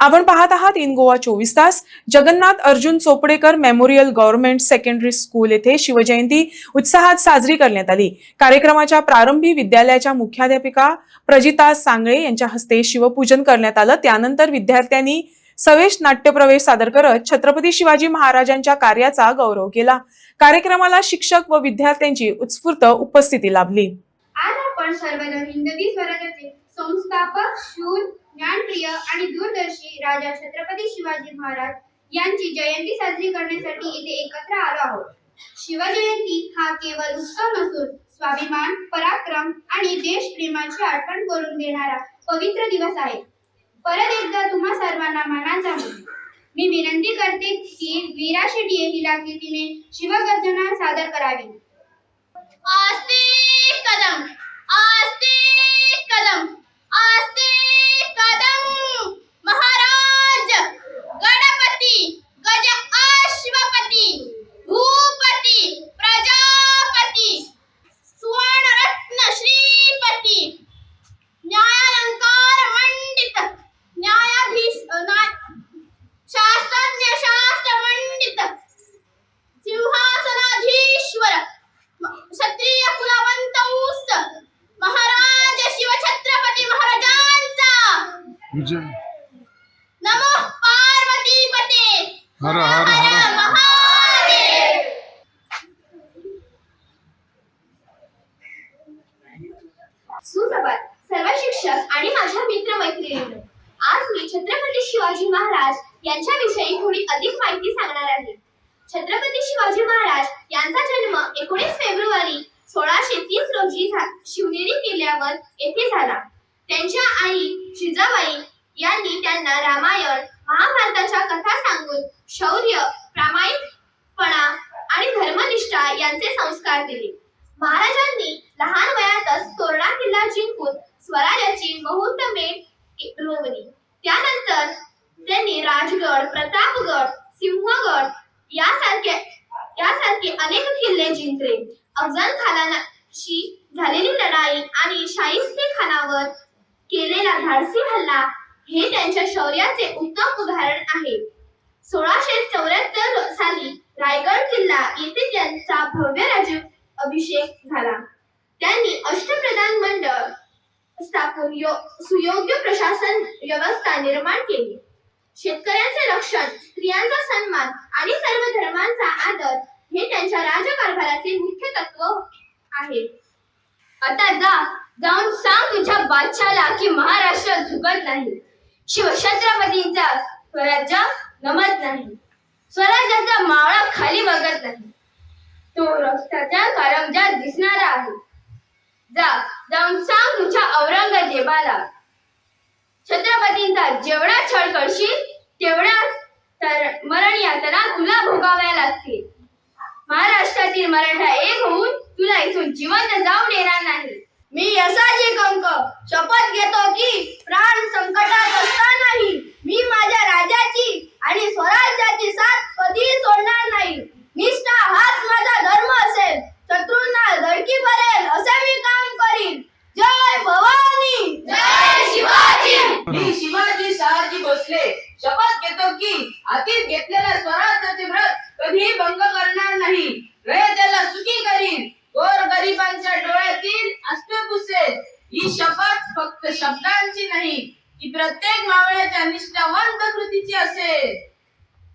आपण पाहत आहात इन गोवा 24 तास. Jagannath Arjun Chopdekar memorial government secondary school येथे शिवजयंती उत्साहात साजरी करण्यात आली. कार्यक्रमाच्या प्रारंभी विद्यालयाच्या मुख्याध्यापिका प्रजिता सांगळे यांच्या हस्ते शिवपूजन करण्यात आलं. त्यानंतर विद्यार्थ्यांनी सवेश नाट्यप्रवेश सादर करत छत्रपती शिवाजी महाराजांच्या कार्याचा गौरव केला. कार्यक्रमाला शिक्षक व विद्यार्थ्यांची उत्स्फूर्त उपस्थिती लाभली. आज आपण सर्वजण हिंदवी स्वराज्याचे संस्थापक, शूर, ज्ञानप्रिय आणि दूरदर्शी राजा छत्रपती शिवाजी महाराज यांची जयंती साजरी करण्यासाठी इथे एकत्र आलो आहोत. शिवजयंती हा केवळ उत्सव नसून स्वाभिमान, पराक्रम आणि देशप्रेमाची आठवण करून देणारा पवित्र दिवस आहे. परत एकदा तुम्हा सर्वांना मानाचा मी विनंती करते की वीरा शेट्टी हिला तिने शिवगर्जना सादर करावी. आस्ते कदम, आस्ते कदम, आस्ते कदम. महाराज गणपती, गज अश्वपती, भूपती, प्रजापती, सुवर्णरत्न श्रीपती, न्यायालंकार मंडित, न्यायाधीश शास्त्रज्ञ शास्त्र मंडित, सिंहासनाधीश्वर, क्षत्रिय कुलवंत उस महाराज शिवछत्रपती महाराजांचा विजय. नमो पार्वती पते. हर हर हर महादेव. सुप्रभात सर्व शिक्षक आणि माझ्या मित्र मैत्रिणींनो. आज मी छत्रपती शिवाजी महाराज यांच्याविषयी थोडी अधिक माहिती सांगणार आहे. छत्रपती शिवाजी महाराज यांचा जन्म 19 फेब्रुवारी 1630 रोजी शिवनेरी किल्ल्यावर येथे झाला. त्यांच्या आई जिजाबाई यांनी त्यांना रामायण, महाभारताच्या कथा सांगून शौर्य, प्रामाणिकपणा आणि धर्मनिष्ठा यांचे संस्कार दिले. महाराजांनी लहान वयातच तोरणा किल्ला जिंकून स्वराज्याची मुहूर्तमेढ रोवली. त्यानंतर त्यांनी राजगड, प्रतापगड, सिंहगड यासारखे अनेक किल्ले जिंकले. अफजल खानाशी झालेली लढाई आणि शाहिस्ते खानावर केलेला धाडसी हल्ला हे त्यांच्या शौर्याचे उत्तम उदाहरण आहे. 1674 साली रायगड किल्ला येथे त्यांचा भव्य राज्याभिषेक झाला. त्यांनी अष्टप्रधान मंडळ स्थापून सुयोग्य प्रशासन व्यवस्था निर्माण केली. शेतकऱ्यांचे रक्षण, स्त्रियांचा सन्मान आणि सर्व धर्मांचा आदर हे त्यांच्या राजकारभाराचे मुख्य तत्व आहे. आता जाऊन सांग तुझ्या बादशाला की महाराष्ट्र झुकत नाही, शिवछत्रपतींचा स्वराज्य नमत नाही, स्वराज्याचा मावळा खाली बघत नाही, तो रक्ताच्या कारंजात दिसणारा आहे. जाऊन सांग तुझ्या औरंगजेबाला छत्रपतींचा जेवढा छळ करशील तेवढ्या मरण यातना तुला भोगाव्या लागतील. महाराष्ट्रातील मराठा एक होऊन तुला इथून जिवंत जाऊ देणार नाही. मी यशाची कंक शपथ घेतो की प्राण संकटात असतानाही मी माझ्या राजाची आणि स्वराज्याची साथ कधीही सोडणार नाही. निष्ठा हाच माझा धर्म असेल. शत्रूंना धडकी भरेल असे मी काम करीन. जय भवानी, जय शिवाजी. मी शिवाजी शहाजी भोसले शपथ घेतो की हातीत घेतलेल्या स्वराज्याचे व्रत कधीही भंग करणार नाही. रयतेला सुखी करीन, गोरगरिबांच्या डोळ्यातील अश्रू पुसेल. ही शपथ फक्त शब्दांची नाही, ती प्रत्येक मावळ्याच्या निष्ठावंत कृतीची असेल.